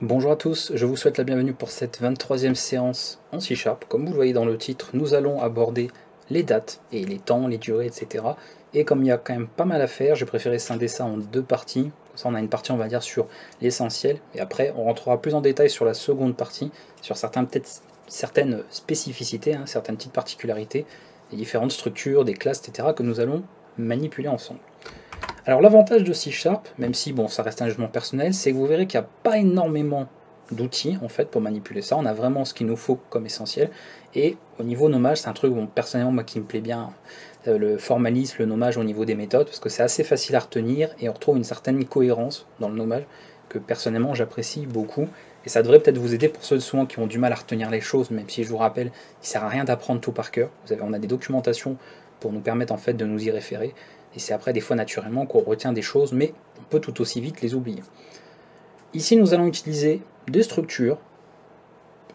Bonjour à tous, je vous souhaite la bienvenue pour cette 23e séance en C#. Comme vous le voyez dans le titre, nous allons aborder les dates et les temps, les durées, etc. Et comme il y a quand même pas mal à faire, j'ai préféré scinder ça en deux parties. Comme ça on a une partie on va dire sur l'essentiel, et après on rentrera plus en détail sur la seconde partie, sur certaines spécificités, certaines petites particularités, des différentes structures, des classes, etc. que nous allons manipuler ensemble. Alors l'avantage de C#, même si bon ça reste un jugement personnel, c'est que vous verrez qu'il n'y a pas énormément d'outils en fait pour manipuler ça. On a vraiment ce qu'il nous faut comme essentiel. Et au niveau nommage, c'est un truc personnellement moi qui me plaît bien, le formalisme, le nommage au niveau des méthodes, parce que c'est assez facile à retenir et on retrouve une certaine cohérence dans le nommage que personnellement j'apprécie beaucoup. Et ça devrait peut-être vous aider pour ceux souvent qui ont du mal à retenir les choses, même si je vous rappelle, il ne sert à rien d'apprendre tout par cœur. On a des documentations pour nous permettre en fait de nous y référer. Et c'est après des fois naturellement qu'on retient des choses, mais on peut tout aussi vite les oublier. Ici nous allons utiliser des structures,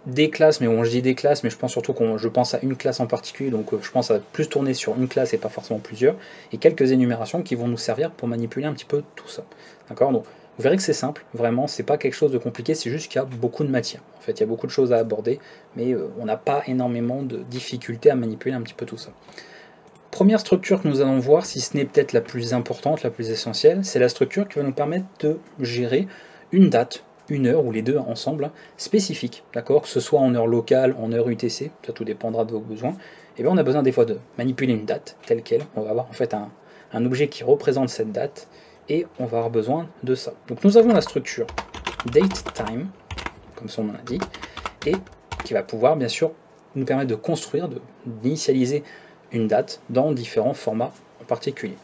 des classes, mais bon je dis des classes, mais je pense surtout je pense à une classe en particulier, donc je pense à plus tourner sur une classe et pas forcément plusieurs, et quelques énumérations qui vont nous servir pour manipuler un petit peu tout ça. D'accord? Donc vous verrez que c'est simple, vraiment, c'est pas quelque chose de compliqué, c'est juste qu'il y a beaucoup de matière. En fait, il y a beaucoup de choses à aborder, mais on n'a pas énormément de difficultés à manipuler un petit peu tout ça. Première structure que nous allons voir, si ce n'est peut-être la plus importante, la plus essentielle, c'est la structure qui va nous permettre de gérer une date, une heure, ou les deux ensemble, spécifique, d'accord, que ce soit en heure locale, en heure UTC, ça tout dépendra de vos besoins. Et bien on a besoin des fois de manipuler une date telle quelle, on va avoir en fait un objet qui représente cette date, et on va avoir besoin de ça. Donc nous avons la structure datetime, comme son nom l'indique, et qui va pouvoir bien sûr nous permettre de construire, d'initialiser une date dans différents formats en particulier.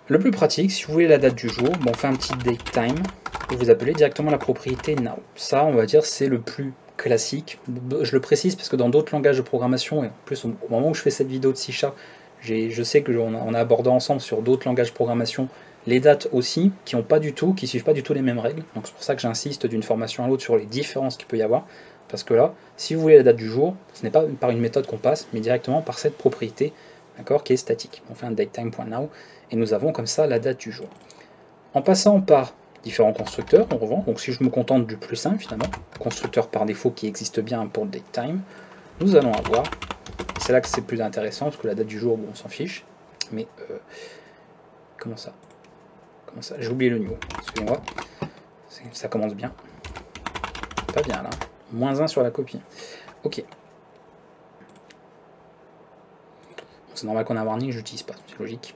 Le plus pratique, si vous voulez la date du jour, on fait un petit datetime et vous appelez directement la propriété now. Ça, on va dire, c'est le plus classique. Je le précise parce que dans d'autres langages de programmation, et en plus au moment où je fais cette vidéo de C#, je sais que on a abordé ensemble sur d'autres langages de programmation les dates aussi, qui suivent pas du tout les mêmes règles. Donc c'est pour ça que j'insiste d'une formation à l'autre sur les différences qu'il peut y avoir. Parce que là, si vous voulez la date du jour, ce n'est pas par une méthode qu'on passe, mais directement par cette propriété, d'accord, qui est statique. On fait un datetime.now et nous avons comme ça la date du jour. En passant par différents constructeurs, en revanche, donc si je me contente du plus simple finalement, constructeur par défaut qui existe bien pour le datetime, nous allons avoir, c'est là que c'est plus intéressant, parce que la date du jour, bon, on s'en fiche, mais comment ça, j'ai oublié le new, excusez-moi, ça commence bien, pas bien là. -1 sur la copie. Ok. C'est normal qu'on a un warning, je l'utilise pas, c'est logique.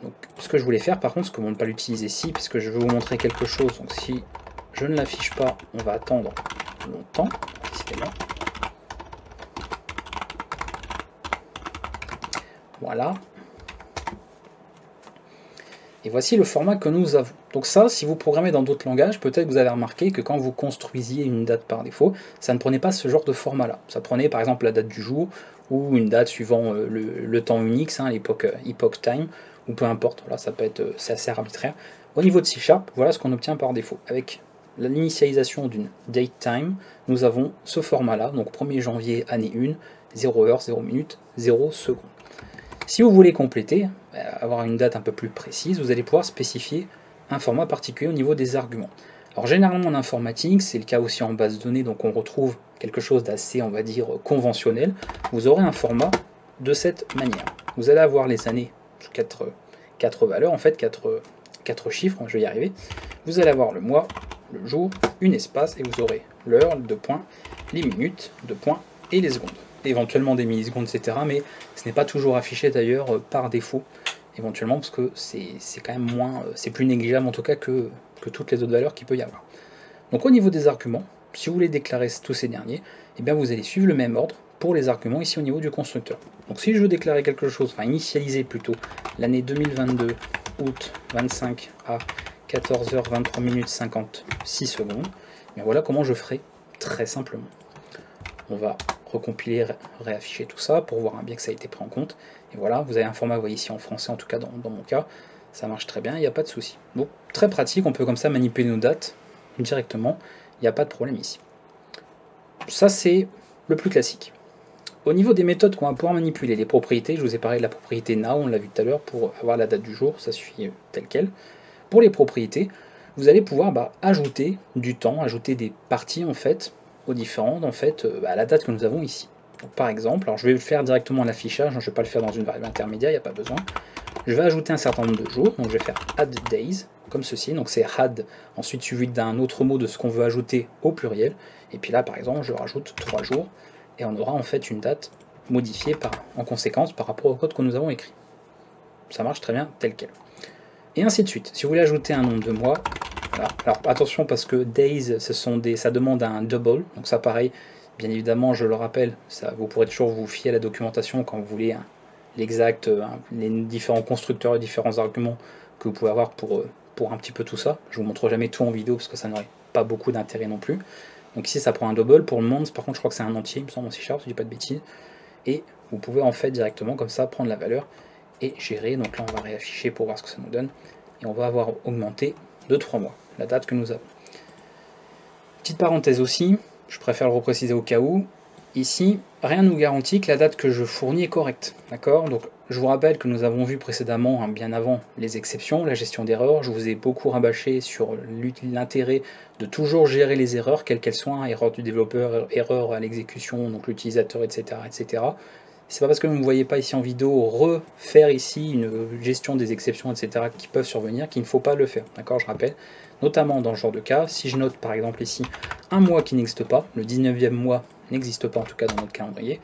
Donc, ce que je voulais faire, par contre, c'est comment ne pas l'utiliser ici, puisque je veux vous montrer quelque chose. Donc, si je ne l'affiche pas, on va attendre longtemps, décidément. Voilà. Et voici le format que nous avons. Donc ça, si vous programmez dans d'autres langages, peut-être que vous avez remarqué que quand vous construisiez une date par défaut, ça ne prenait pas ce genre de format-là. Ça prenait par exemple la date du jour, ou une date suivant le temps Unix, l'époque epoch time, ou peu importe, voilà, ça peut être, c'est assez arbitraire. Au niveau de C#, voilà ce qu'on obtient par défaut. Avec l'initialisation d'une datetime, nous avons ce format-là, donc 1er janvier, année 1, 0 heure, 0 minute, 0 seconde. Si vous voulez compléter, avoir une date un peu plus précise, vous allez pouvoir spécifier un format particulier au niveau des arguments. Alors généralement en informatique, c'est le cas aussi en base de données, donc on retrouve quelque chose d'assez, on va dire, conventionnel. Vous aurez un format de cette manière. Vous allez avoir les années, 4 valeurs, en fait, 4 chiffres, je vais y arriver. Vous allez avoir le mois, le jour, une espace, et vous aurez l'heure, 2 points, les minutes, 2 points, et les secondes. Éventuellement des millisecondes, etc. Mais ce n'est pas toujours affiché d'ailleurs par défaut, éventuellement, parce que c'est quand même moins, c'est plus négligeable en tout cas que toutes les autres valeurs qu'il peut y avoir. Donc au niveau des arguments, si vous voulez déclarer tous ces derniers, eh bien vous allez suivre le même ordre pour les arguments ici au niveau du constructeur. Donc si je veux déclarer quelque chose, enfin initialiser plutôt l'année 2022, août 25 à 14h23 minutes 56 secondes, bien voilà comment je ferai très simplement. On va recompiler, réafficher tout ça pour voir bien que ça a été pris en compte. Et voilà, vous avez un format, vous voyez ici en français, en tout cas dans mon cas, ça marche très bien, il n'y a pas de souci. Donc très pratique, on peut comme ça manipuler nos dates directement, il n'y a pas de problème ici. Ça c'est le plus classique. Au niveau des méthodes qu'on va pouvoir manipuler, les propriétés, je vous ai parlé de la propriété now, on l'a vu tout à l'heure, pour avoir la date du jour, ça suffit telle quelle. Pour les propriétés, vous allez pouvoir ajouter du temps, ajouter des parties en fait, aux différentes en fait, à la date que nous avons ici. Donc, par exemple, alors je vais le faire directement à l'affichage, je ne vais pas le faire dans une variable intermédiaire, il n'y a pas besoin. Je vais ajouter un certain nombre de jours, donc je vais faire add days, comme ceci, donc c'est add, ensuite suivi d'un autre mot de ce qu'on veut ajouter au pluriel, et puis là par exemple je rajoute 3 jours, et on aura en fait une date modifiée en conséquence par rapport au code que nous avons écrit. Ça marche très bien tel quel. Et ainsi de suite. Si vous voulez ajouter un nombre de mois, voilà. Alors attention parce que days, ça demande un double, donc ça pareil, bien évidemment je le rappelle, ça, vous pourrez toujours vous fier à la documentation quand vous voulez l'exact, les différents constructeurs et différents arguments que vous pouvez avoir pour un petit peu tout ça. Je vous montre jamais tout en vidéo parce que ça n'aurait pas beaucoup d'intérêt non plus. Donc ici ça prend un double, pour le monde par contre je crois que c'est un entier, il me semble en C#, si je dis pas de bêtises. Et vous pouvez en fait directement comme ça prendre la valeur et gérer. Donc là on va réafficher pour voir ce que ça nous donne. Et on va avoir augmenté de 3 mois, la date que nous avons. Petite parenthèse aussi, je préfère le repréciser au cas où. Ici, rien ne nous garantit que la date que je fournis est correcte. D'accord? Donc je vous rappelle que nous avons vu précédemment, bien avant, les exceptions, la gestion d'erreurs. Je vous ai beaucoup rabâché sur l'intérêt de toujours gérer les erreurs, quelles qu'elles soient, erreur du développeur, erreur à l'exécution, donc l'utilisateur, etc. etc. C'est pas parce que vous ne me voyez pas ici en vidéo refaire ici une gestion des exceptions, etc. qui peuvent survenir qu'il ne faut pas le faire. D'accord? Je rappelle, notamment dans ce genre de cas, si je note par exemple ici un mois qui n'existe pas, le 19e mois n'existe pas en tout cas dans notre calendrier,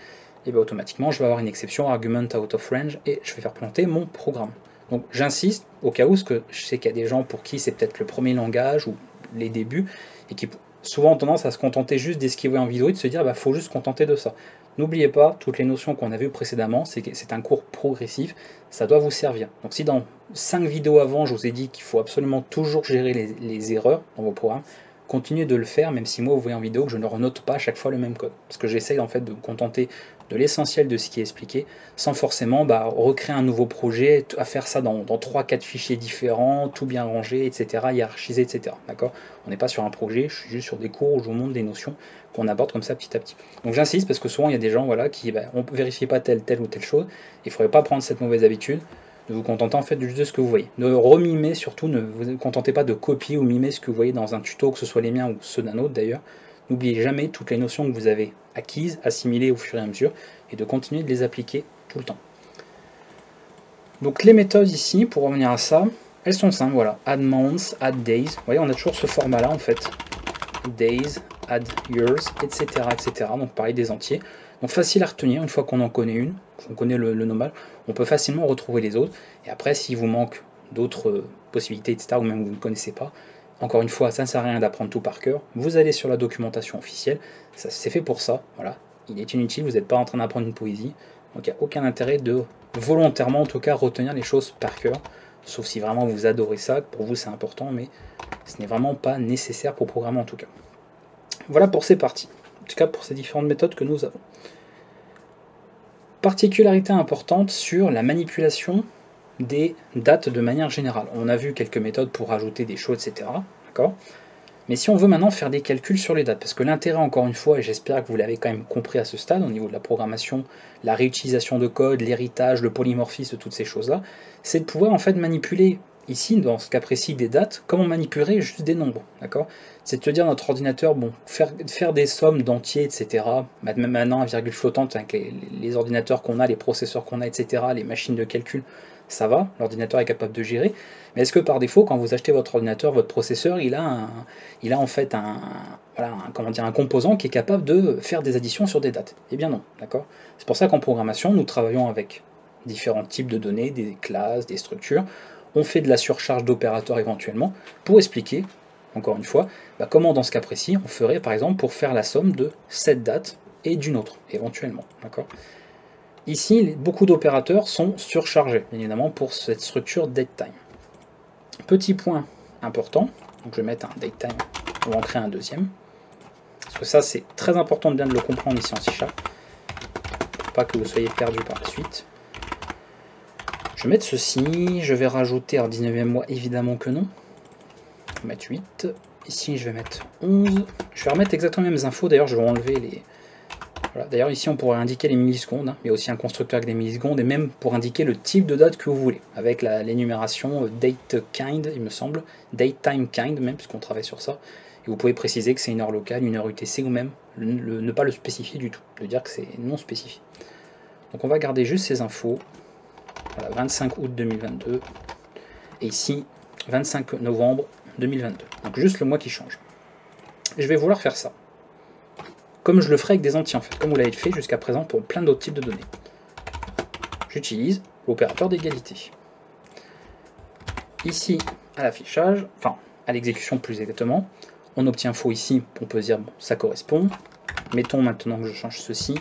et bien automatiquement je vais avoir une exception argument out of range et je vais faire planter mon programme. Donc j'insiste au cas où, parce que je sais qu'il y a des gens pour qui c'est peut-être le premier langage ou les débuts et qui souvent ont tendance à se contenter juste d'esquiver en vidéo et de se dire faut juste se contenter de ça. N'oubliez pas, toutes les notions qu'on a vues précédemment, c'est un cours progressif, ça doit vous servir. Donc si dans 5 vidéos avant, je vous ai dit qu'il faut absolument toujours gérer les erreurs dans vos programmes, continuez de le faire, même si moi vous voyez en vidéo que je ne renote pas à chaque fois le même code. Parce que j'essaye en fait de me contenter de l'essentiel de ce qui est expliqué, sans forcément recréer un nouveau projet, à faire ça dans 3-4 fichiers différents, tout bien rangé, etc., hiérarchisé, etc. D'accord? On n'est pas sur un projet, je suis juste sur des cours où je vous montre des notions qu'on aborde comme ça petit à petit. Donc j'insiste parce que souvent il y a des gens qui on ne vérifie pas telle ou telle chose, il ne faudrait pas prendre cette mauvaise habitude de vous contenter en fait juste de ce que vous voyez. Ne remimer surtout, ne vous contentez pas de copier ou mimer ce que vous voyez dans un tuto, que ce soit les miens ou ceux d'un autre d'ailleurs. N'oubliez jamais toutes les notions que vous avez acquises, assimilées au fur et à mesure, et de continuer de les appliquer tout le temps. Donc les méthodes ici, pour revenir à ça, elles sont simples, voilà. Add months, add days. Vous voyez, on a toujours ce format-là en fait. Days, add years, etc., etc. Donc pareil, des entiers. Donc facile à retenir, une fois qu'on en connaît une, qu'on connaît le nomal, on peut facilement retrouver les autres. Et après, s'il vous manque d'autres possibilités, etc., ou même vous ne connaissez pas, encore une fois, ça ne sert à rien d'apprendre tout par cœur. Vous allez sur la documentation officielle, c'est fait pour ça, voilà. Il est inutile, vous n'êtes pas en train d'apprendre une poésie. Donc il n'y a aucun intérêt de volontairement, en tout cas, retenir les choses par cœur. Sauf si vraiment vous adorez ça, pour vous c'est important, mais ce n'est vraiment pas nécessaire pour programmer en tout cas. Voilà pour ces parties, en tout cas pour ces différentes méthodes que nous avons. Particularité importante sur la manipulation des dates de manière générale. On a vu quelques méthodes pour rajouter des choses, etc. D'accord ? Mais si on veut maintenant faire des calculs sur les dates, parce que l'intérêt encore une fois, et j'espère que vous l'avez quand même compris à ce stade, au niveau de la programmation, la réutilisation de code, l'héritage, le polymorphisme, toutes ces choses-là, c'est de pouvoir en fait manipuler, ici, dans ce cas précis des dates, comme on manipulerait juste des nombres, d'accord? C'est de te dire notre ordinateur, bon, faire des sommes d'entiers, etc., même maintenant à virgule flottante, avec les ordinateurs qu'on a, les processeurs qu'on a, etc., les machines de calcul, ça va, l'ordinateur est capable de gérer, mais est-ce que par défaut, quand vous achetez votre ordinateur, votre processeur, il a en fait un composant qui est capable de faire des additions sur des dates? Eh bien non, d'accord? C'est pour ça qu'en programmation, nous travaillons avec différents types de données, des classes, des structures, on fait de la surcharge d'opérateurs éventuellement, pour expliquer, encore une fois, comment dans ce cas précis, on ferait par exemple pour faire la somme de cette date et d'une autre, éventuellement, d'accord? Ici, beaucoup d'opérateurs sont surchargés, bien évidemment, pour cette structure datetime. Petit point important, donc je vais mettre un datetime, on va en créer un deuxième, parce que ça c'est très important de bien le comprendre ici en C#, pour pas que vous soyez perdu par la suite. Je vais mettre ceci, je vais rajouter, alors 19e mois, évidemment que non, je vais mettre 8, ici je vais mettre 11, je vais remettre exactement les mêmes infos, d'ailleurs je vais enlever Voilà. D'ailleurs ici on pourrait indiquer les millisecondes, hein. Il y a aussi un constructeur avec des millisecondes, et même pour indiquer le type de date que vous voulez, avec l'énumération date kind, il me semble, date time kind même, puisqu'on travaille sur ça, et vous pouvez préciser que c'est une heure locale, une heure UTC, ou même ne pas le spécifier du tout, de dire que c'est non spécifié. Donc on va garder juste ces infos, voilà, 25 août 2022, et ici 25 novembre 2022, donc juste le mois qui change. Je vais vouloir faire ça, comme je le ferai avec des entiers en fait, comme vous l'avez fait jusqu'à présent pour plein d'autres types de données. J'utilise l'opérateur d'égalité. Ici, à l'affichage, enfin à l'exécution plus exactement, on obtient faux ici, on peut se dire bon, ça correspond. Mettons maintenant que je change ceci,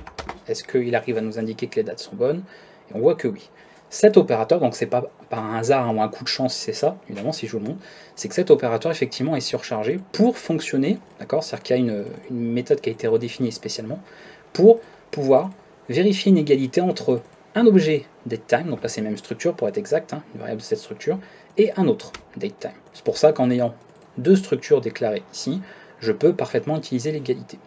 est-ce qu'il arrive à nous indiquer que les dates sont bonnes? Et on voit que oui. Cet opérateur, donc c'est pas par un hasard hein, ou un coup de chance, c'est ça, évidemment, si je vous le montre, c'est que cet opérateur effectivement est surchargé pour fonctionner, d'accord? C'est-à-dire qu'il y a une méthode qui a été redéfinie spécialement pour pouvoir vérifier une égalité entre un objet datetime, donc là c'est la même structure pour être exact, hein, une variable de cette structure, et un autre datetime. C'est pour ça qu'en ayant deux structures déclarées ici, je peux parfaitement utiliser l'égalité.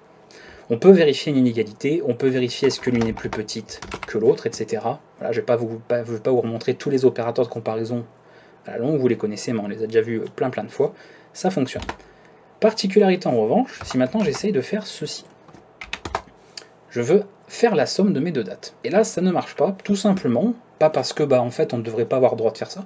On peut vérifier une inégalité, on peut vérifier est-ce que l'une est plus petite que l'autre, etc. Voilà, je ne vais pas vous remontrer tous les opérateurs de comparaison à la longue, vous les connaissez, mais on les a déjà vus plein de fois. Ça fonctionne. Particularité en revanche, si maintenant j'essaye de faire ceci. Je veux faire la somme de mes deux dates. Et là, ça ne marche pas, tout simplement, pas parce que en fait, on ne devrait pas avoir le droit de faire ça.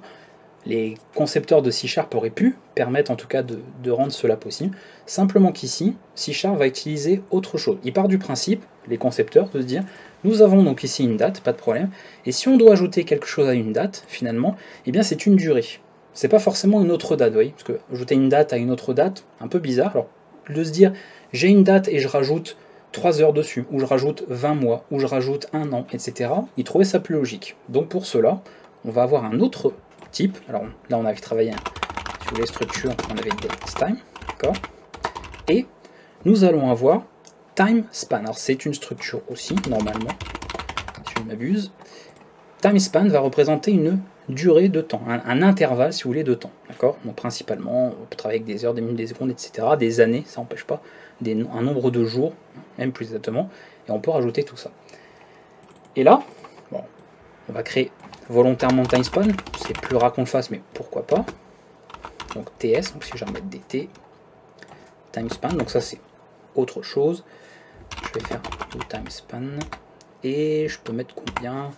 Les concepteurs de C# auraient pu permettre en tout cas de rendre cela possible. Simplement qu'ici, C# va utiliser autre chose. Il part du principe, les concepteurs, de se dire, nous avons donc ici une date, pas de problème, et si on doit ajouter quelque chose à une date, finalement, eh bien c'est une durée. C'est pas forcément une autre date, vous voyez, parce que ajouter une date à une autre date, un peu bizarre. Alors, de se dire, j'ai une date et je rajoute 3 heures dessus, ou je rajoute 20 mois, ou je rajoute 1 an, etc., il trouvait ça plus logique. Donc pour cela, on va avoir un autre type. Alors là on avait travaillé sur les structures, on avait datetime, d'accord, et nous allons avoir timespan. Alors c'est une structure aussi normalement, si je ne m'abuse. Timespan va représenter une durée de temps, un intervalle si vous voulez de temps, d'accord. Donc principalement on peut travailler avec des heures, des minutes, des secondes, etc., des années, ça n'empêche pas, un nombre de jours, même plus exactement, et on peut rajouter tout ça. Et là, bon, on va créer volontairement timespan, c'est plus rare qu'on le fasse, mais pourquoi pas. Donc TS, donc si je vais remettre DT, timespan, donc ça c'est autre chose. Je vais faire tout timespan, et je peux mettre combien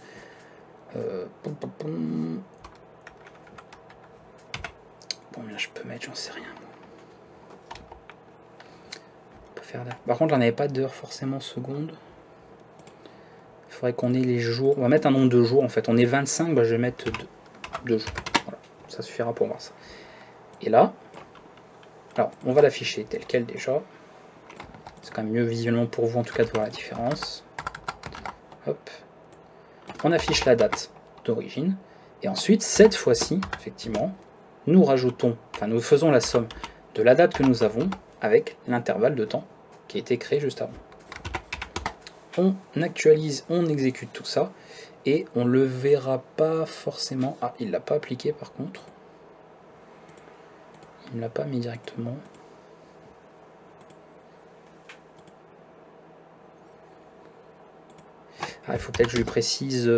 combien je peux mettre, j'en sais rien. On peut faire là. Par contre, j'en avais pas d'heures forcément secondes. Il faudrait qu'on ait les jours. On va mettre un nombre de jours en fait. On est 25, je vais mettre 2 jours. Voilà, ça suffira pour voir ça. Et là, alors on va l'afficher tel quel déjà. C'est quand même mieux visuellement pour vous en tout cas de voir la différence. Hop. On affiche la date d'origine. Et ensuite, cette fois-ci, effectivement, nous rajoutons, enfin nous faisons la somme de la date que nous avons avec l'intervalle de temps qui a été créé juste avant. On actualise, on exécute tout ça, et on le verra pas forcément. Ah, il l'a pas appliqué par contre. Il ne l'a pas mis directement. Ah, il faut peut-être que je lui précise.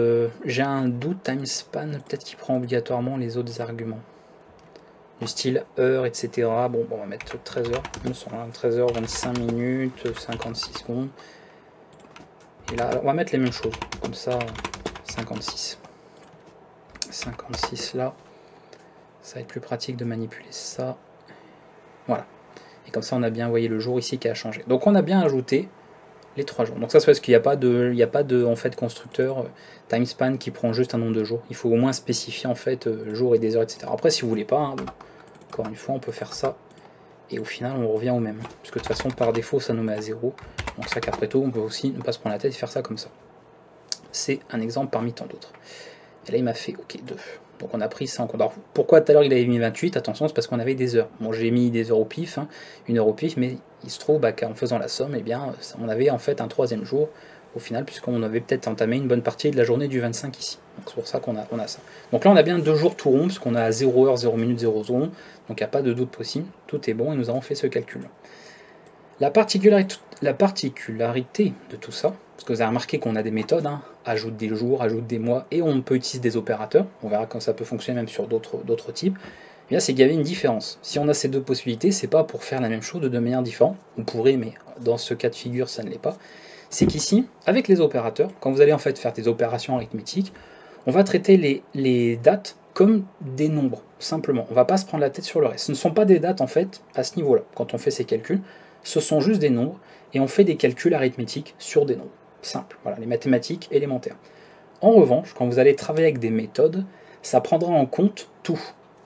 J'ai un doute, timespan, peut-être qu'il prend obligatoirement les autres arguments. Du style heure, etc. Bon, on va mettre 13 heures. 13 heures, 25 minutes, 56 secondes. Et là, on va mettre les mêmes choses, comme ça, 56. 56 là, ça va être plus pratique de manipuler ça. Voilà. Et comme ça, on a bien, voyé le jour ici qui a changé. Donc on a bien ajouté les 3 jours. Donc ça, c'est parce qu'il n'y a pas de en fait, constructeur timespan qui prend juste un nombre de jours. Il faut au moins spécifier en fait jour et des heures, etc. Après, si vous voulez pas, hein, encore une fois, on peut faire ça. Et au final, on revient au même. Parce que de toute façon, par défaut, ça nous met à 0. Donc ça qu'après tout, on peut aussi ne pas se prendre la tête et faire ça comme ça. C'est un exemple parmi tant d'autres. Et là, il m'a fait OK, 2. Donc on a pris ça en compte. Alors, pourquoi tout à l'heure il avait mis 28? Attention, c'est parce qu'on avait des heures. Bon, j'ai mis des heures au pif, hein, une heure au pif, mais il se trouve qu'en faisant la somme, eh bien, on avait en fait un 3e jour au final, puisqu'on avait peut-être entamé une bonne partie de la journée du 25 ici. Donc c'est pour ça qu'on a ça. Donc là, on a bien 2 jours tout rond, puisqu'on a 0 heure, 0 minute, 0 seconde. Donc il n'y a pas de doute possible. Tout est bon et nous avons fait ce calcul. La particularité de tout ça, parce que vous avez remarqué qu'on a des méthodes, hein, ajoute des jours, ajoute des mois, et on peut utiliser des opérateurs, on verra quand ça peut fonctionner même sur d'autres types, et bien c'est qu'il y avait une différence. Si on a ces deux possibilités, c'est pas pour faire la même chose de deux manières différentes, on pourrait, mais dans ce cas de figure ça ne l'est pas, c'est qu'ici, avec les opérateurs, quand vous allez en fait faire des opérations arithmétiques, on va traiter les dates comme des nombres, simplement. On ne va pas se prendre la tête sur le reste. Ce ne sont pas des dates en fait à ce niveau-là, quand on fait ces calculs, ce sont juste des nombres, et on fait des calculs arithmétiques sur des nombres. Simple, voilà, les mathématiques élémentaires. En revanche, quand vous allez travailler avec des méthodes, ça prendra en compte tout.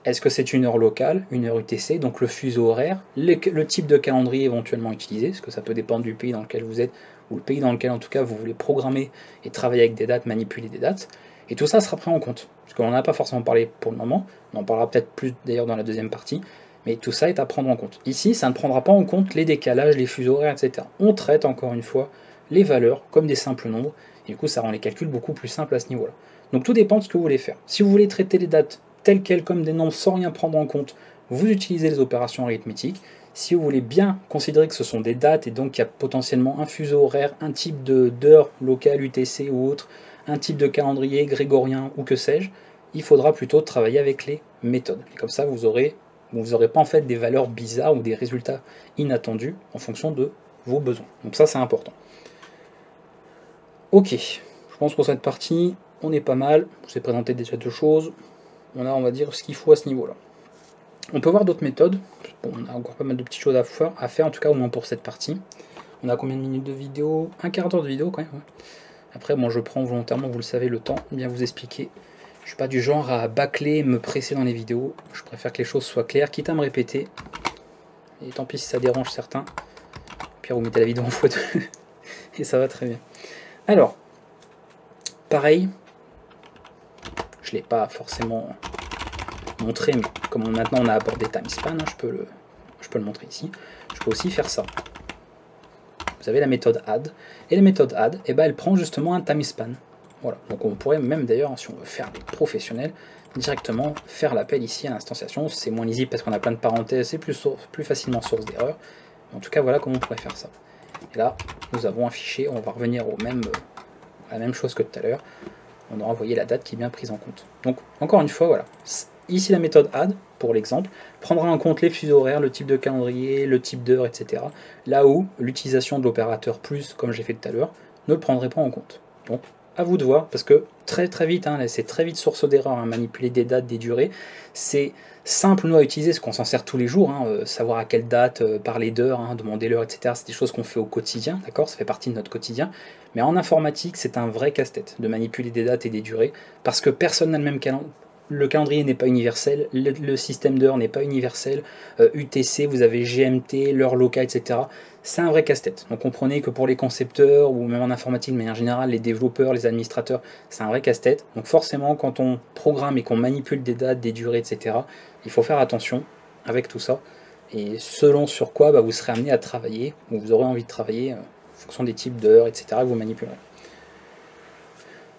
Est-ce que c'est une heure locale, une heure UTC, donc le fuseau horaire, le type de calendrier éventuellement utilisé, parce que ça peut dépendre du pays dans lequel vous êtes, ou le pays dans lequel en tout cas vous voulez programmer et travailler avec des dates, manipuler des dates, et tout ça sera pris en compte. Parce qu'on n'en a pas forcément parlé pour le moment, on en parlera peut-être plus d'ailleurs dans la deuxième partie, mais tout ça est à prendre en compte. Ici, ça ne prendra pas en compte les décalages, les fuseaux horaires, etc. On traite encore une fois les valeurs comme des simples nombres, et du coup ça rend les calculs beaucoup plus simples à ce niveau-là. Donc tout dépend de ce que vous voulez faire. Si vous voulez traiter les dates telles quelles comme des nombres sans rien prendre en compte, vous utilisez les opérations arithmétiques. Si vous voulez bien considérer que ce sont des dates et donc qu'il y a potentiellement un fuseau horaire, un type d'heure locale, UTC ou autre, un type de calendrier grégorien ou que sais-je, il faudra plutôt travailler avec les méthodes. Et comme ça, vous n'aurez pas en fait des valeurs bizarres ou des résultats inattendus en fonction de vos besoins. Donc ça, c'est important. Ok, je pense pour cette partie, on est pas mal. Je vous ai présenté déjà deux choses. On a, on va dire, ce qu'il faut à ce niveau-là. On peut voir d'autres méthodes. Bon, on a encore pas mal de petites choses à faire, en tout cas au moins pour cette partie. On a combien de minutes de vidéo? Un quart d'heure de vidéo quand même. Ouais. Après, moi je prends volontairement, vous le savez, le temps de bien vous expliquer. Je suis pas du genre à bâcler, me presser dans les vidéos. Je préfère que les choses soient claires, quitte à me répéter. Et tant pis si ça dérange certains. Puis vous mettez la vidéo en photo. Et ça va très bien. Alors, pareil, je ne l'ai pas forcément montré, mais comme maintenant on a abordé TimeSpan, hein, je peux le montrer ici. Je peux aussi faire ça. Vous avez la méthode add, et la méthode add, eh ben, elle prend justement un TimeSpan. Voilà, donc on pourrait même d'ailleurs, si on veut faire des professionnels, directement faire l'appel ici à l'instanciation. C'est moins lisible parce qu'on a plein de parenthèses, c'est plus facilement source d'erreur. En tout cas, voilà comment on pourrait faire ça. Et là, nous avons un fichier, on va revenir à la même chose que tout à l'heure. On aura envoyé la date qui est bien prise en compte. Donc, encore une fois, voilà. Ici, la méthode add, pour l'exemple, prendra en compte les fuseaux horaires, le type de calendrier, le type d'heure, etc. Là où l'utilisation de l'opérateur plus, comme j'ai fait tout à l'heure, ne le prendrait pas en compte. Donc, à vous de voir, parce que très vite, hein, c'est très vite source d'erreur, hein, manipuler des dates, des durées. C'est simple, nous, à utiliser, parce qu'on s'en sert tous les jours, hein, savoir à quelle date, parler d'heure, hein, demander l'heure, etc. C'est des choses qu'on fait au quotidien, d'accord? Ça fait partie de notre quotidien. Mais en informatique, c'est un vrai casse-tête de manipuler des dates et des durées, parce que personne n'a le même calendrier. Le calendrier n'est pas universel, le système d'heure n'est pas universel, UTC, vous avez GMT, l'heure locale, etc. C'est un vrai casse-tête. Donc comprenez que pour les concepteurs, ou même en informatique de manière générale, les développeurs, les administrateurs, c'est un vrai casse-tête. Donc forcément, quand on programme et qu'on manipule des dates, des durées, etc., il faut faire attention avec tout ça. Et selon sur quoi vous serez amené à travailler, ou vous aurez envie de travailler, en fonction des types d'heures, etc., que vous manipulerez.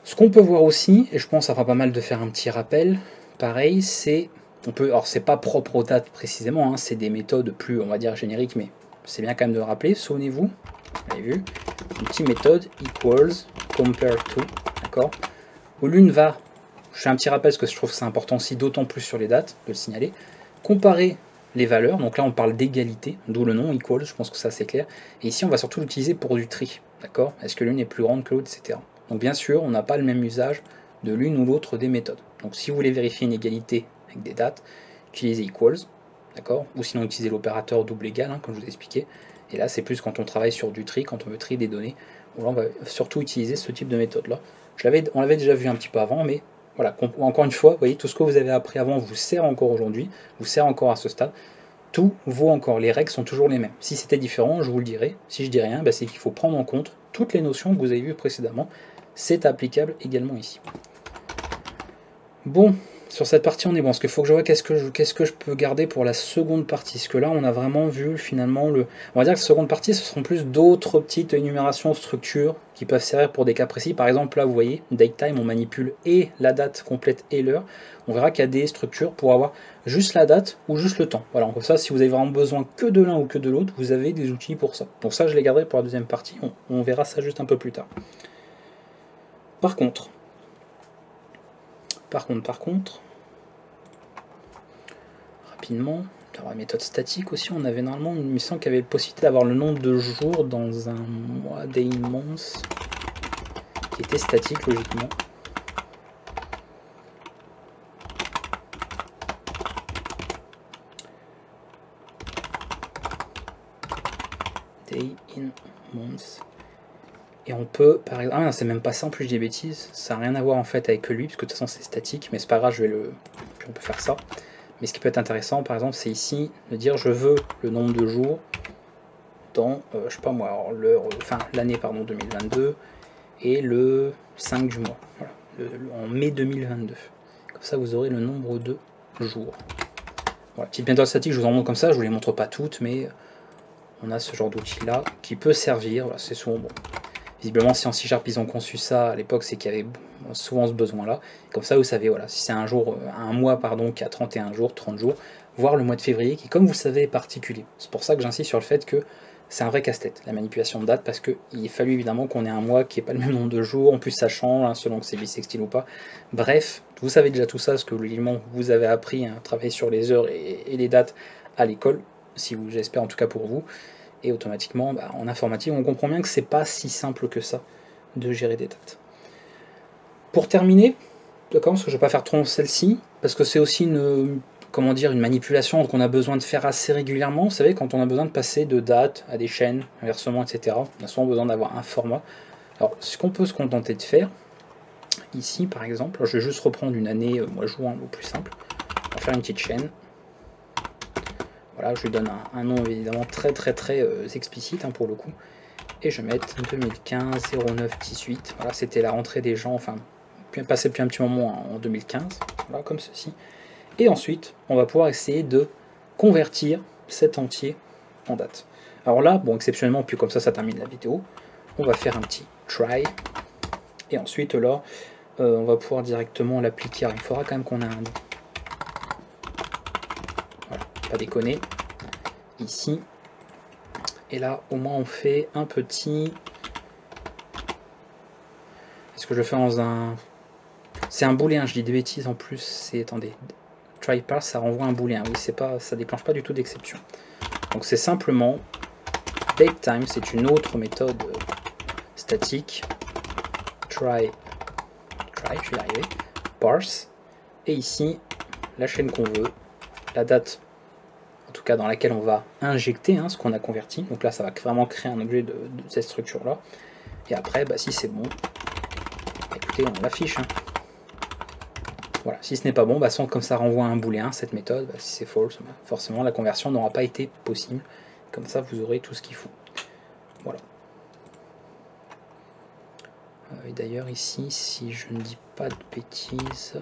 Ce qu'on peut voir aussi, et je pense que ça fera pas mal de faire un petit rappel, pareil, c'est, alors c'est pas propre aux dates précisément, hein, c'est des méthodes plus, on va dire, génériques, mais c'est bien quand même de le rappeler, souvenez-vous, vous avez vu, une petite méthode equals, compare to, d'accord, où l'une va, je fais un petit rappel parce que je trouve que c'est important aussi, d'autant plus sur les dates, de le signaler, comparer les valeurs, donc là on parle d'égalité, d'où le nom equals, je pense que ça c'est clair, et ici on va surtout l'utiliser pour du tri, d'accord, est-ce que l'une est plus grande que l'autre, etc. Donc bien sûr, on n'a pas le même usage de l'une ou l'autre des méthodes. Donc si vous voulez vérifier une égalité avec des dates, utilisez equals, d'accord, ou sinon utilisez l'opérateur double égal, hein, comme je vous ai expliqué. Et là, c'est plus quand on travaille sur du tri, quand on veut trier des données, où là, on va surtout utiliser ce type de méthode-là. On l'avait déjà vu un petit peu avant, mais voilà, encore une fois, vous voyez, tout ce que vous avez appris avant vous sert encore aujourd'hui, vous sert encore à ce stade. Tout vaut encore, les règles sont toujours les mêmes. Si c'était différent, je vous le dirai. Si je dis rien, c'est qu'il faut prendre en compte toutes les notions que vous avez vues précédemment. C'est applicable également ici. Bon, sur cette partie on est bon, parce qu'il faut que je vois qu'est-ce que je peux garder pour la seconde partie, parce que là on a vraiment vu finalement on va dire que la seconde partie ce seront plus d'autres petites énumérations, structures qui peuvent servir pour des cas précis. Par exemple là vous voyez, date time on manipule et la date complète et l'heure, on verra qu'il y a des structures pour avoir juste la date ou juste le temps. Voilà, comme ça si vous avez vraiment besoin que de l'un ou que de l'autre, vous avez des outils pour ça. Donc ça je les garderai pour la deuxième partie, on verra ça juste un peu plus tard. Par contre, rapidement, la méthode statique aussi, on avait normalement une mission qui avait la possibilité d'avoir le nombre de jours dans un mois, day in month, qui était statique logiquement. Day in month. Et on peut, par exemple, ah c'est même pas ça en plus, je dis des bêtises, ça n'a rien à voir en fait avec lui, puisque de toute façon c'est statique, mais c'est pas grave, on peut faire ça. Mais ce qui peut être intéressant, par exemple, c'est ici de dire je veux le nombre de jours dans, je sais pas moi, l'année pardon 2022 et le 5 du mois, voilà, en mai 2022. Comme ça vous aurez le nombre de jours. Voilà, petite méthode statique, je vous en montre comme ça, je vous les montre pas toutes, mais on a ce genre d'outil là qui peut servir, voilà, c'est souvent bon. Visiblement, si en C# ils ont conçu ça à l'époque, c'est qu'il y avait souvent ce besoin-là. Comme ça, vous savez, voilà, si c'est un mois pardon, qui a 31 jours, 30 jours, voire le mois de février, qui, comme vous le savez, est particulier. C'est pour ça que j'insiste sur le fait que c'est un vrai casse-tête, la manipulation de date, parce qu'il fallu évidemment qu'on ait un mois qui n'ait pas le même nombre de jours, en plus ça change, hein, selon que c'est bissextile ou pas. Bref, vous savez déjà tout ça, parce que logiquement, vous avez appris à travailler sur les heures et les dates à l'école, j'espère en tout cas pour vous. Et automatiquement, en informatique, on comprend bien que c'est pas si simple que ça de gérer des dates. Pour terminer, d'accord, parce que je ne vais pas faire trop celle-ci, parce que c'est aussi une manipulation qu'on a besoin de faire assez régulièrement. Vous savez, quand on a besoin de passer de dates à des chaînes, inversement, etc., on a souvent besoin d'avoir un format. Alors, ce qu'on peut se contenter de faire, ici par exemple, je vais juste reprendre une année, mois juin, au plus simple, on va faire une petite chaîne. Voilà, je lui donne un nom évidemment très explicite pour le coup. Et je vais mettre 2015 09 18. Voilà, c'était la rentrée des gens, enfin, passé depuis un petit moment en 2015. Voilà, comme ceci. Et ensuite, on va pouvoir essayer de convertir cet entier en date. Alors là, bon, exceptionnellement, puis comme ça termine la vidéo. On va faire un petit try. Et ensuite, là, on va pouvoir directement l'appliquer. Il faudra quand même qu'on ait un... Voilà, pas déconner. Ici. Et là, au moins, on fait un petit... Est-ce que je fais dans un... C'est un booléen, je dis des bêtises en plus. C'est... Attendez. Try parse, ça renvoie un booléen. Oui, c'est pas... ça déclenche pas du tout d'exception. Donc c'est simplement... Datetime, c'est une autre méthode statique. Try, je vais y arriver. Parse. Et ici, la chaîne qu'on veut. La date... en tout cas dans laquelle on va injecter ce qu'on a converti. Donc là, ça va vraiment créer un objet de cette structure-là. Et après, si c'est bon, écoutez, on l'affiche. Voilà, si ce n'est pas bon, comme ça renvoie un booléen, cette méthode, si c'est false, forcément la conversion n'aura pas été possible. Comme ça, vous aurez tout ce qu'il faut. Voilà. Et d'ailleurs, ici, si je ne dis pas de bêtises,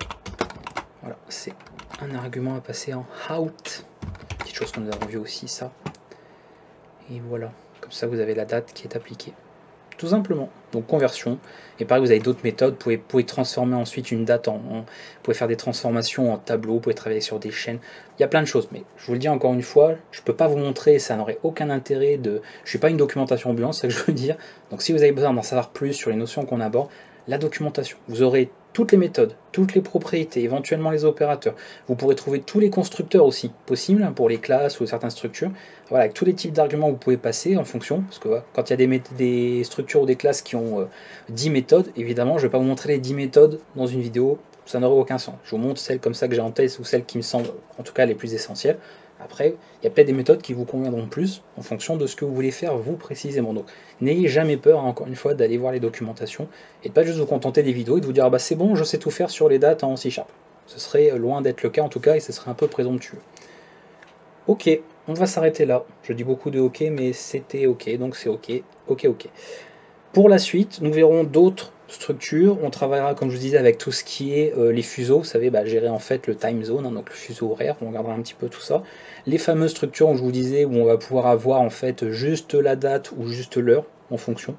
voilà, c'est un argument à passer en out. Chose que nous avons vu aussi ça, et voilà, comme ça vous avez la date qui est appliquée tout simplement. Donc conversion, et pareil vous avez d'autres méthodes, vous pouvez transformer ensuite une date vous pouvez faire des transformations en tableau, vous pouvez travailler sur des chaînes, il y a plein de choses, mais je vous le dis encore une fois, je peux pas vous montrer, ça n'aurait aucun intérêt je suis pas une documentation ambulante, c'est ça que je veux dire. Donc si vous avez besoin d'en savoir plus sur les notions qu'on aborde, la documentation, vous aurez toutes les méthodes, toutes les propriétés, éventuellement les opérateurs. Vous pourrez trouver tous les constructeurs aussi possibles pour les classes ou certaines structures. Voilà, avec tous les types d'arguments vous pouvez passer en fonction, parce que quand il y a des structures ou des classes qui ont 10 méthodes, évidemment je ne vais pas vous montrer les 10 méthodes dans une vidéo, ça n'aurait aucun sens. Je vous montre celles comme ça que j'ai en tête ou celles qui me semblent en tout cas les plus essentielles. Après, il y a peut-être des méthodes qui vous conviendront plus en fonction de ce que vous voulez faire vous précisément. Donc, n'ayez jamais peur, encore une fois, d'aller voir les documentations et de pas juste vous contenter des vidéos et de vous dire ah c'est bon, je sais tout faire sur les dates en C#. Ce serait loin d'être le cas en tout cas et ce serait un peu présomptueux. Ok, on va s'arrêter là. Je dis beaucoup de ok, mais c'était ok, donc c'est ok. Ok. Pour la suite, nous verrons d'autres structure. On travaillera, comme je vous disais, avec tout ce qui est les fuseaux. Vous savez, gérer en fait le time zone, hein, donc le fuseau horaire. On regardera un petit peu tout ça. Les fameuses structures, où je vous disais, où on va pouvoir avoir en fait juste la date ou juste l'heure en fonction.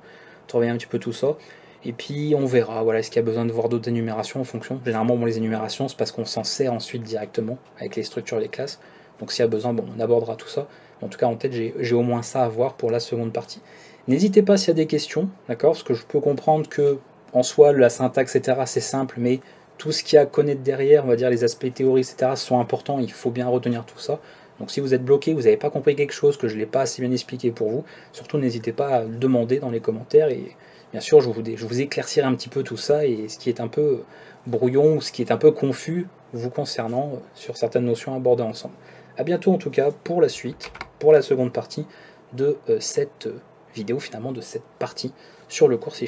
Travailler un petit peu tout ça. Et puis on verra, voilà, est-ce qu'il y a besoin de voir d'autres énumérations en fonction. Généralement, bon, les énumérations, c'est parce qu'on s'en sert ensuite directement avec les structures et les classes. Donc s'il y a besoin, bon, on abordera tout ça. En tout cas, en tête, j'ai au moins ça à voir pour la seconde partie. N'hésitez pas s'il y a des questions, d'accord? Parce que je peux comprendre que, en soi, la syntaxe, etc., c'est simple, mais tout ce qu'il y a à connaître derrière, on va dire les aspects théorie, etc., sont importants, il faut bien retenir tout ça. Donc si vous êtes bloqué, vous n'avez pas compris quelque chose, que je ne l'ai pas assez bien expliqué pour vous, surtout n'hésitez pas à le demander dans les commentaires, et bien sûr, je vous éclaircirai un petit peu tout ça, et ce qui est un peu brouillon, ou ce qui est un peu confus vous concernant sur certaines notions abordées ensemble. A bientôt en tout cas pour la suite, pour la seconde partie de cette vidéo, finalement de cette partie sur le cours C#.